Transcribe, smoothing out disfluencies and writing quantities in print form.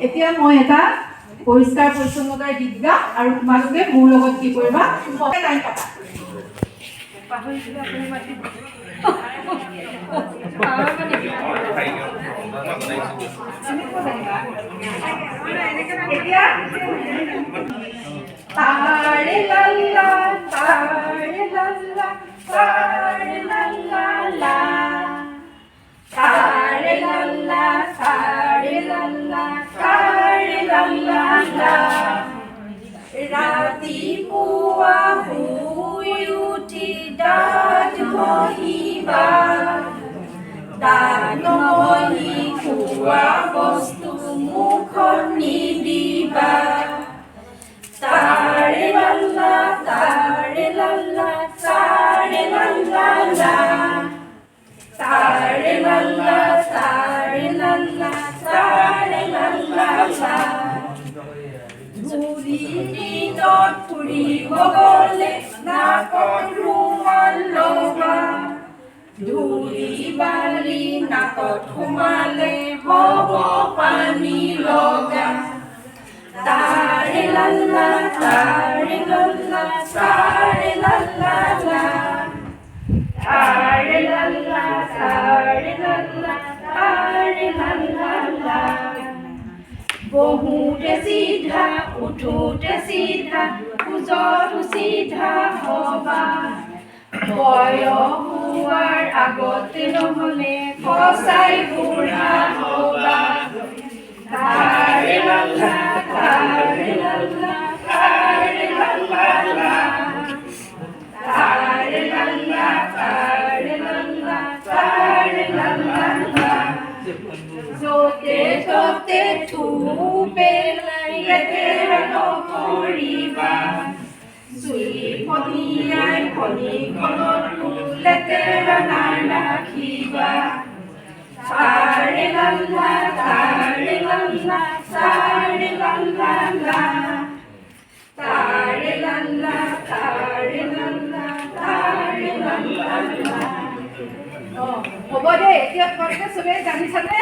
এতিয়া মই এটা পৰিষ্কাৰ পৰিচ্ছন্নতাৰ গীত গাম আৰু তোমালোকে মোৰ লগত কি কৰিবা টাইম পাবা তাৰে লাল্লা তাৰে লাল্লা তাৰে লাল্লা লা তাৰে লাল্লা তাৰে লাল্লা তাৰে লাল্লা লা ৰাতিপুৱা শুই উঠি দাঁত ঘঁহিবা দাঁত নঘঁহি খোৱা বস্তু মুখত নিদিবা তাৰে লাল্লা তাৰে লাল্লা তাৰে লাল্লা লা তাৰে লাল্লা তাৰে লাল্লা তাৰে লাল্লা লা দিনত ফুৰিব গ'লে নাকত ৰুমাল ল'বা ধূলি বালি নাকত সোমালে হ'ব পানী লগা তাৰে লাল্লা তাৰে লাল্লা তাৰে লাল্লা লা তাৰে লাল্লা তাৰে লাল্লা তাৰে লাল্লা লা বহুতে চিধা উঠোতে চিধা খোজতো চিধা হবা বয়স হোৱাৰ আগতে নহ'লে সঁচাই বুঢ়া হবা তাৰে লাল্লা তাৰে লাল্লা তাৰে লাল্লা লা তাৰে লাল্লা তাৰে লাল্লা তাৰে লাল্লা লা য'তে ত'তে পেলাই লেতেৰা নকৰিবা চুলি ফলিয়াই ফলিখনতো লেতেৰা নাৰাখিবা তাৰে লাল্লা তাৰে লাল্লা তাৰে লাল্লা লা তাৰে লাল্লা তাৰে লাল্লা তাৰে লাল্লা লা হ'ব দে এতিয়া তোমালোকে চবেই জানিছানে